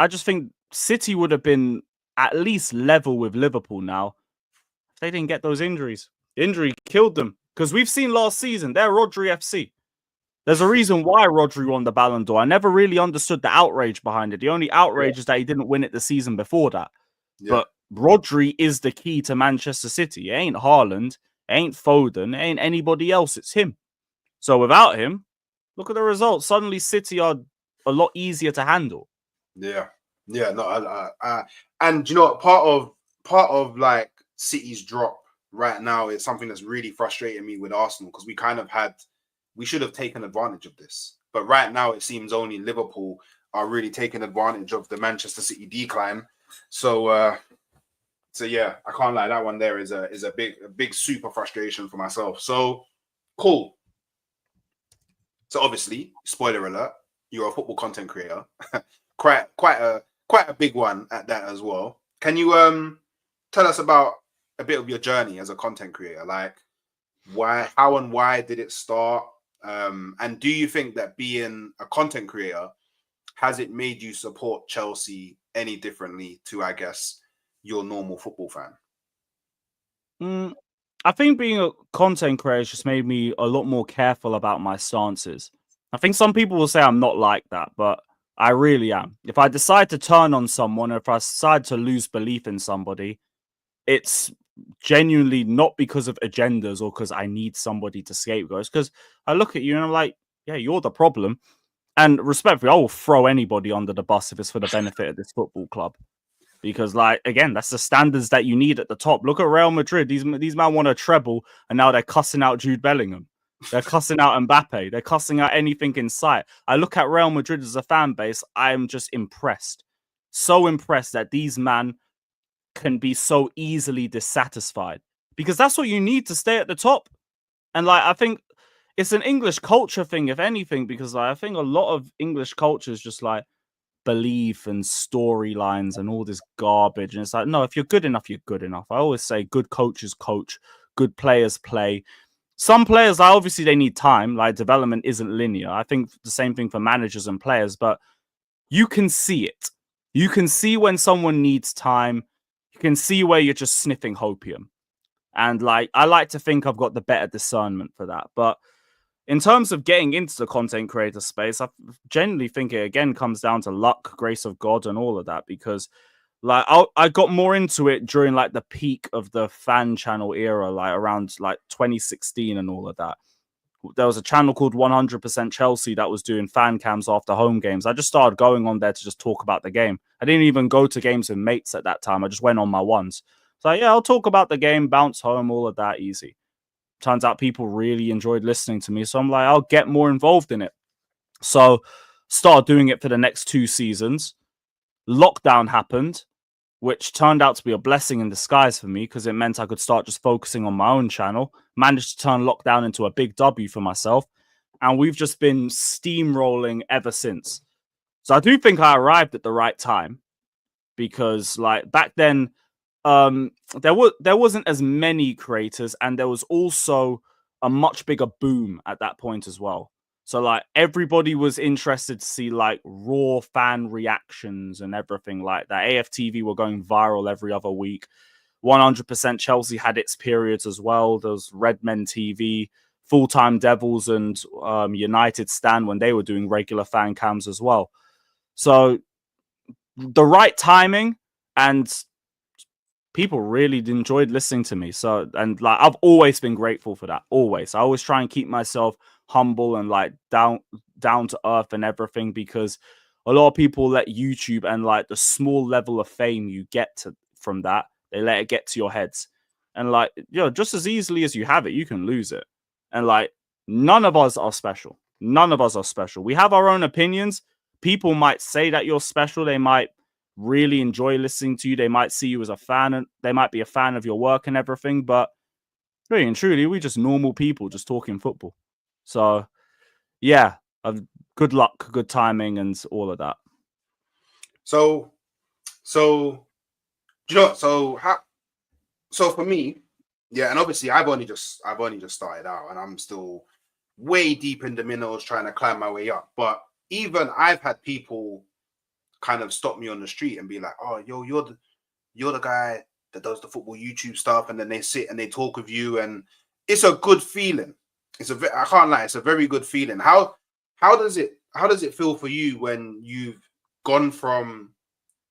just think City would have been at least level with Liverpool now if they didn't get those injuries. Injury killed them, because we've seen last season, they're Rodri FC. There's a reason why Rodri won the Ballon d'Or. I never really understood the outrage behind it. The only outrage is that he didn't win it the season before that. Yeah. But Rodri is the key to Manchester City. It ain't Haaland, it ain't Foden, it ain't anybody else. It's him. So without him, look at the results. Suddenly City are a lot easier to handle. Yeah. No, and you know what, part of like City's drop right now is something that's really frustrating me with Arsenal, because we should have taken advantage of this. But right now it seems only Liverpool are really taking advantage of the Manchester City decline. So yeah, I can't lie, that one there is a big super frustration for myself. So cool. So obviously, spoiler alert, you're a football content creator. quite a big one at that as well. Can you tell us about a bit of your journey as a content creator? Like, how and why did it start? And do you think that being a content creator, has it made you support Chelsea any differently to, I guess, your normal football fan? I think being a content creator just made me a lot more careful about my stances. I think some people will say I'm not like that, but I really am. If I decide to turn on someone, or if I decide to lose belief in somebody, it's genuinely not because of agendas or because I need somebody to scapegoat. It's because I look at you and I'm like, yeah, you're the problem. And respectfully, I will throw anybody under the bus if it's for the benefit of this football club. Because, like, again, that's the standards that you need at the top. Look at Real Madrid. These men want a treble, and now they're cussing out Jude Bellingham. They're cussing out Mbappe. They're cussing out anything in sight. I look at Real Madrid as a fan base. I am just impressed. So impressed that these men can be so easily dissatisfied. Because that's what you need to stay at the top. And, like, I think it's an English culture thing, if anything, because like, I think a lot of English culture is just like, belief and storylines and all this garbage, and it's like, no, if you're good enough, you're good enough. I always say good coaches coach, good players play. Some players, obviously they need time, like development isn't linear. I think the same thing for managers and players, but you can see it. You can see when someone needs time. You can see where you're just sniffing hopium, and like, I like to think I've got the better discernment for that. But in terms of getting into the content creator space, I generally think it again comes down to luck, grace of God, and all of that. Because like I got more into it during like the peak of the fan channel era, like around like 2016 and all of that. There was a channel called 100% Chelsea that was doing fan cams after home games. I just started going on there to just talk about the game. I didn't even go to games with mates at that time. I just went on my ones. So yeah, I'll talk about the game, bounce home, all of that, easy. Turns out people really enjoyed listening to me. So I'm like, I'll get more involved in it. So started doing it for the next 2 seasons. Lockdown happened, which turned out to be a blessing in disguise for me, because it meant I could start just focusing on my own channel. Managed to turn lockdown into a big W for myself. And we've just been steamrolling ever since. So I do think I arrived at the right time, because like back then, there wasn't as many creators, and there was also a much bigger boom at that point as well. So like everybody was interested to see like raw fan reactions and everything like that. AFTV were going viral every other week. 100% Chelsea had its periods as well. There was Redmen TV, Full-Time Devils, and United Stand when they were doing regular fan cams as well. So the right timing, and people really enjoyed listening to me. So, and like, I've always been grateful for that. Always. I always try and keep myself humble and like down to earth and everything, because a lot of people let YouTube and like the small level of fame you get from that, they let it get to your heads. And like, just as easily as you have it, you can lose it. And like, none of us are special. None of us are special. We have our own opinions. People might say that you're special. They might really enjoy listening to you. They might see you as a fan, and they might be a fan of your work and everything. But really and truly, we're just normal people just talking football. So yeah, good luck, good timing, and all of that. So so for me, yeah, and obviously I've only just started out, and I'm still way deep in the minnows trying to climb my way up. But even I've had people kind of stop me on the street and be like, "Oh, you're the guy that does the football YouTube stuff," and then they sit and they talk with you, and it's a good feeling. I can't lie, it's a very good feeling. How does it feel for you when you've gone from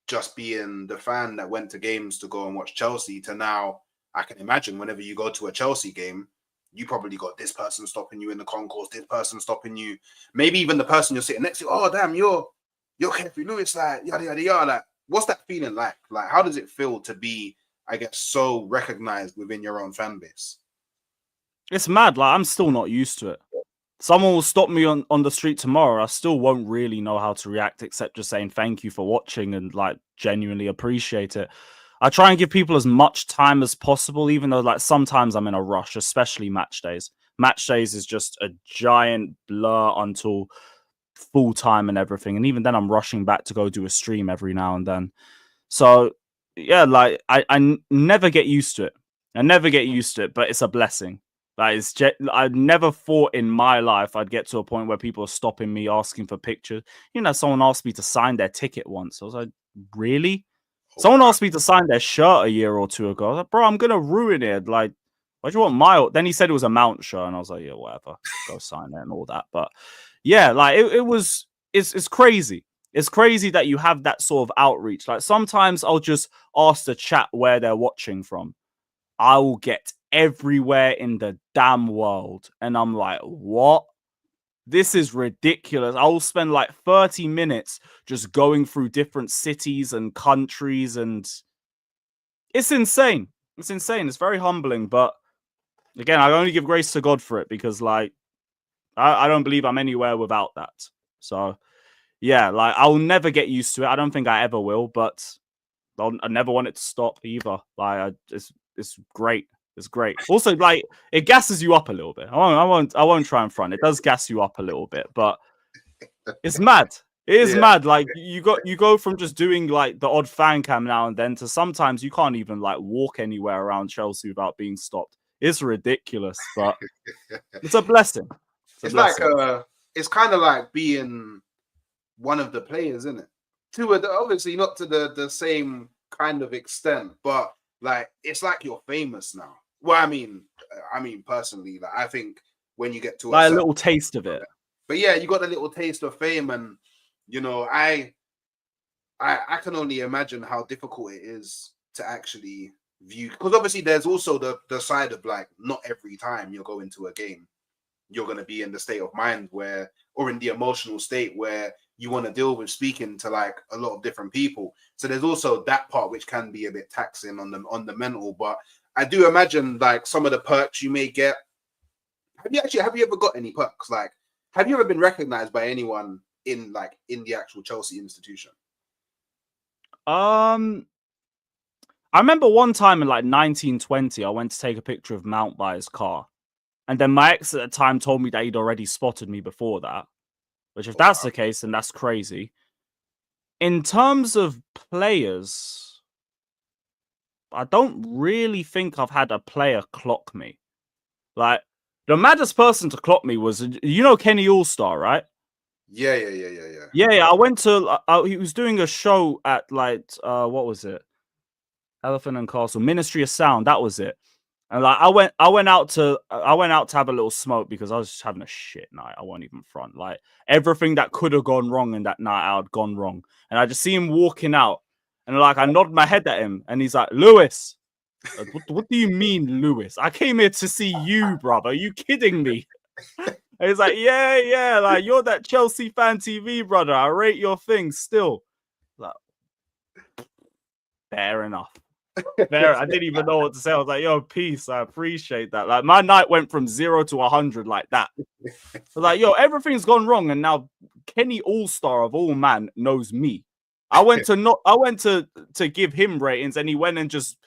just being the fan that went to games to go and watch Chelsea to now? I can imagine whenever you go to a Chelsea game, you probably got this person stopping you in the concourse, this person stopping you, maybe even the person you're sitting next to. Oh, damn, you're Carefreelewisg, like yada yada yada. Like, what's that feeling like? Like, how does it feel to be, I guess, so recognized within your own fan base? It's mad. Like, I'm still not used to it. Someone will stop me on the street tomorrow. I still won't really know how to react, except just saying thank you for watching and like genuinely appreciate it. I try and give people as much time as possible, even though like sometimes I'm in a rush, especially match days. Match days is just a giant blur until full time and everything. And even then I'm rushing back to go do a stream every now and then. So yeah, like I never get used to it. I never get used to it, but it's a blessing. I've never thought in my life I'd get to a point where people are stopping me, asking for pictures. Someone asked me to sign their ticket once. I was like, really? Someone asked me to sign their shirt a year or two ago. I was like, bro, I'm going to ruin it. Like, why do you want my... Then he said it was a Mount shirt, and I was like, yeah, whatever. Go sign it and all that. But yeah, like, it's crazy. It's crazy that you have that sort of outreach. Like, sometimes I'll just ask the chat where they're watching from. I will get everywhere in the damn world. And I'm like, what? This is ridiculous. I will spend like 30 minutes just going through different cities and countries, and it's insane. It's insane. It's very humbling. But again, I only give grace to God for it, because like, I don't believe I'm anywhere without that. So yeah, like, I'll never get used to it. I don't think I ever will, but I never want it to stop either. Like, it's great. It's great. Also, like, it gasses you up a little bit. I won't try and front. It does gas you up a little bit, but it's mad. It is mad. Like, you go from just doing like the odd fan cam now and then to sometimes you can't even like walk anywhere around Chelsea without being stopped. It's ridiculous, but it's a blessing. It's kind of like being one of the players, isn't it? Obviously not to the same kind of extent, but like, it's like you're famous now. Well, I mean personally, like, I think when you get to like a little taste of it. But yeah, you got a little taste of fame, and I can only imagine how difficult it is to actually view, because obviously there's also the side of like, not every time you're going to a game you're going to be in the state of mind where, or in the emotional state where you want to deal with speaking to like a lot of different people. So there's also that part which can be a bit taxing on the mental. But I do imagine like some of the perks you may get. Have you ever got any perks? Like, have you ever been recognized by anyone in the actual Chelsea institution? I remember one time in like 1920, I went to take a picture of Mount by his car. And then my ex at the time told me that he'd already spotted me before that. Which, if that's the case, then that's crazy. In terms of players, I don't really think I've had a player clock me. Like, the maddest person to clock me was, Kenny All-Star, right? Yeah. Yeah, I went to, he was doing a show at like, what was it? Elephant and Castle, Ministry of Sound. That was it. And like I went out to have a little smoke because I was just having a shit night. I won't even front. Like everything that could have gone wrong in that night out had gone wrong. And I just see him walking out, and like I nod my head at him, and he's like, "Lewis, what do you mean, Lewis? I came here to see you, brother. Are you kidding me?" And he's like, "Yeah, like you're that Chelsea fan TV, brother. I rate your thing still." Like, fair enough. I didn't even know what to say. I was like, "Yo, peace. I appreciate that." Like my night went from 0 to 100 like that. I was like, "Yo, everything's gone wrong," and now Kenny All-Star of all man knows me. I went to give him ratings, and he went and just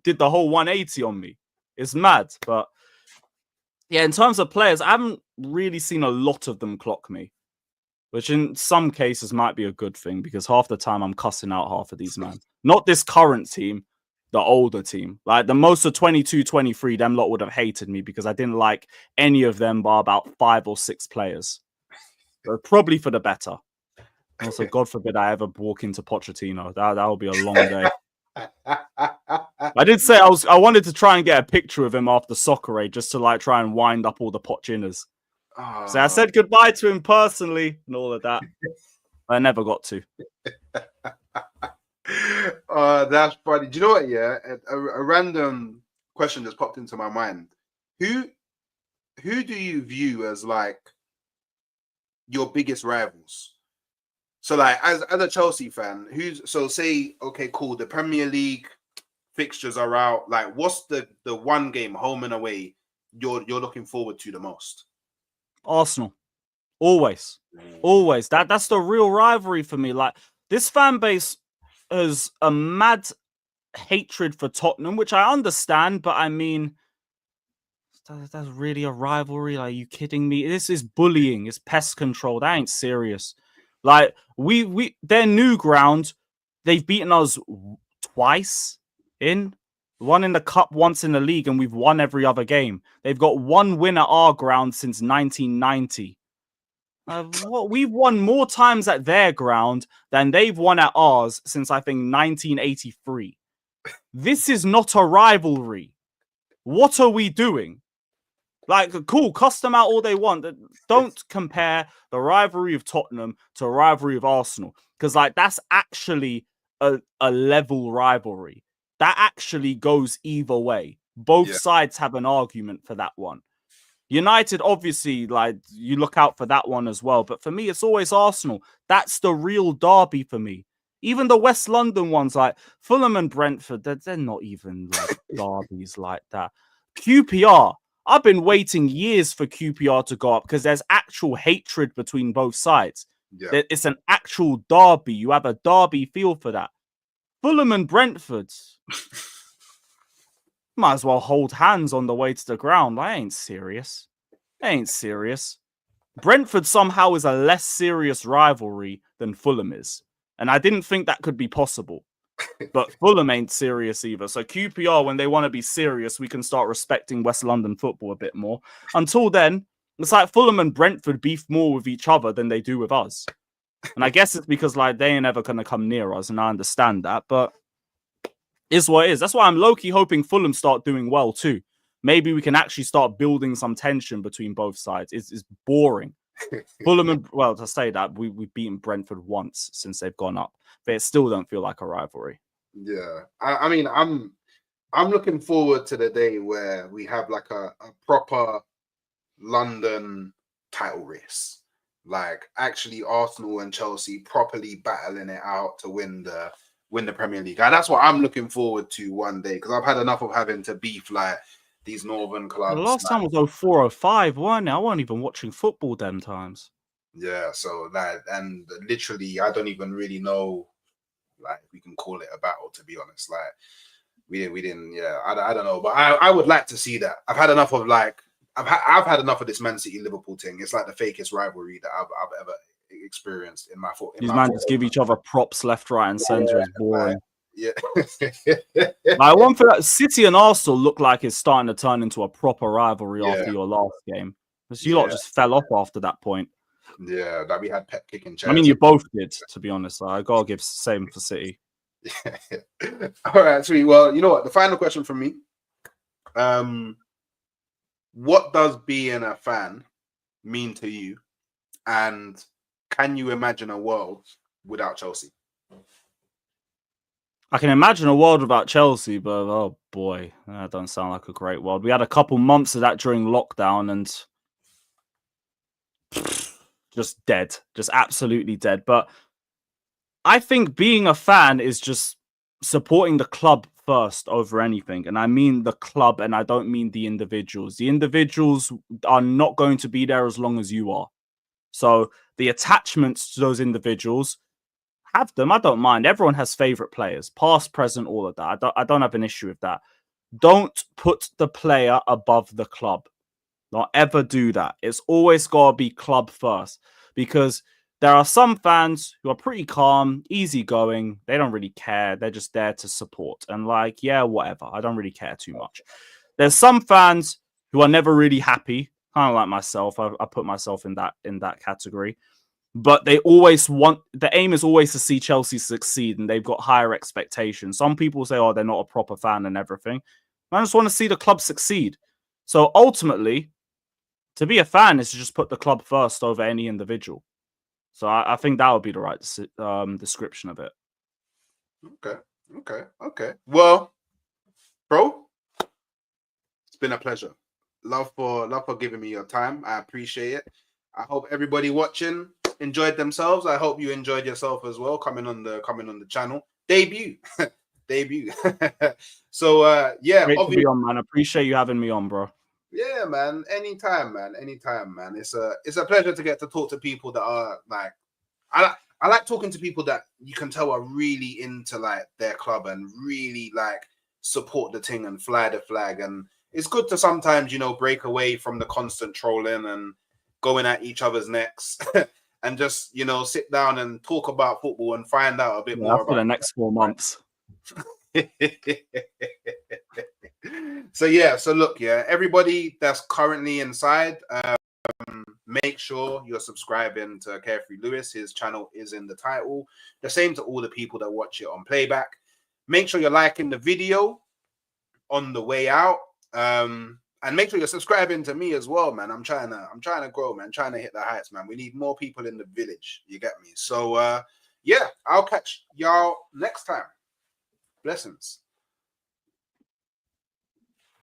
did the whole 180 on me. It's mad, but yeah. In terms of players, I haven't really seen a lot of them clock me, which in some cases might be a good thing because half the time I'm cussing out half of these men. Not this current team. The older team, like the most of 22, 23, them lot would have hated me because I didn't like any of them bar about 5 or 6 players. But probably for the better. Also, God forbid I ever walk into Pochettino. That will be a long day. I did say I wanted to try and get a picture of him after Soccer Aid just to like try and wind up all the Pochinners. So I said goodbye to him personally and all of that. I never got to. That's funny. Do you know what? Yeah, a random question just popped into my mind. Who do you view as like your biggest rivals? So, like, as a Chelsea fan, say, okay, cool, the Premier League fixtures are out. Like, what's the one game, home and away, you're looking forward to the most? Arsenal, always. That's the real rivalry for me. Like this fan base is a mad hatred for Tottenham, which I understand, but I mean, that's really a rivalry. Like, are you kidding me? This is bullying. It's pest control. That ain't serious. Like, their new ground, they've beaten us twice one in the cup, once in the league, and we've won every other game. They've got one win at our ground since 1990. We've won more times at their ground than they've won at ours since, I think, 1983. This is not a rivalry. What are we doing? Like, cool, cuss them out all they want. Don't compare the rivalry of Tottenham to a rivalry of Arsenal. Because, like, that's actually a level rivalry. That actually goes either way. Both sides have an argument for that one. United, obviously, like, you look out for that one as well. But for me, it's always Arsenal. That's the real derby for me. Even the West London ones, like Fulham and Brentford, they're not even like derbies like that. QPR, I've been waiting years for QPR to go up because there's actual hatred between both sides. Yeah. It's an actual derby. You have a derby feel for that. Fulham and Brentford, might as well hold hands on the way to the ground. I ain't serious. Brentford somehow is a less serious rivalry than Fulham is. And I didn't think that could be possible. But Fulham ain't serious either. So QPR, when they want to be serious, we can start respecting West London football a bit more. Until then, it's like Fulham and Brentford beef more with each other than they do with us. And I guess it's because like they ain't ever going to come near us. And I understand that. But is what it is. That's why I'm low-key hoping Fulham start doing well too. Maybe we can actually start building some tension between both sides. It's boring. Fulham and, well, to say that, we've beaten Brentford once since they've gone up. But it still don't feel like a rivalry. Yeah. I mean, I'm looking forward to the day where we have like a proper London title race. Like actually Arsenal and Chelsea properly battling it out to win the Premier League. And that's what I'm looking forward to one day, because I've had enough of having to beef like these northern clubs. The last time was 04, 05, weren't it? I wasn't even watching football them times. Yeah, so that, and literally I don't even really know like we can call it a battle, to be honest. Like we didn't, yeah, I don't know. But I would like to see that. I've had enough of like I've had enough of this Man City Liverpool thing. It's like the fakest rivalry that I've ever experienced in my foot. These man just give each other props left, right, and center. Is boring. Yeah. Like one for City and Arsenal look like it's starting to turn into a proper rivalry after your last game. Because you lot just fell off after that point. Yeah, that we had Pep kicking chairs. I mean, you both did, to be honest. I gotta give same for City. All right, sweet. Well, you know what? The final question from me. What does being a fan mean to you? And can you imagine a world without Chelsea? I can imagine a world without Chelsea, but oh boy, that doesn't sound like a great world. We had a couple months of that during lockdown and just dead, just absolutely dead. But I think being a fan is just supporting the club first over anything. And I mean the club, and I don't mean the individuals. The individuals are not going to be there as long as you are. So the attachments to those individuals, have them. I don't mind. Everyone has favorite players, past, present, all of that. I don't have an issue with that. Don't put the player above the club. Not ever do that. It's always got to be club first, because there are some fans who are pretty calm, easygoing. They don't really care. They're just there to support. And like, yeah, whatever. I don't really care too much. There's some fans who are never really happy, kind of like myself. I put myself in that category. But they always want, the aim is always to see Chelsea succeed, and they've got higher expectations. Some people say, oh, they're not a proper fan and everything. I just want to see the club succeed. So ultimately, to be a fan is to just put the club first over any individual. So I think that would be the right description of it. Okay. Well, bro, it's been a pleasure. Love for giving me your time. I appreciate it. I hope everybody watching enjoyed themselves. I hope you enjoyed yourself as well. Coming on the channel debut. So yeah, great to be on, man. I appreciate you having me on, bro. Yeah, man. Anytime, man. It's a pleasure to get to talk to people that are like, I like talking to people that you can tell are really into like their club and really like support the thing and fly the flag. And it's good to sometimes, break away from the constant trolling and going at each other's necks and just, sit down and talk about football and find out a bit more for about the next 4 months. So look, everybody that's currently inside, make sure you're subscribing to Carefree Lewis. His channel is in the title. The same to all the people that watch it on playback. Make sure you're liking the video on the way out. And make sure you're subscribing to me as well, man. I'm trying to grow, man. Trying to hit the heights, man. We need more people in the village. You get me? So yeah, I'll catch y'all next time. Blessings.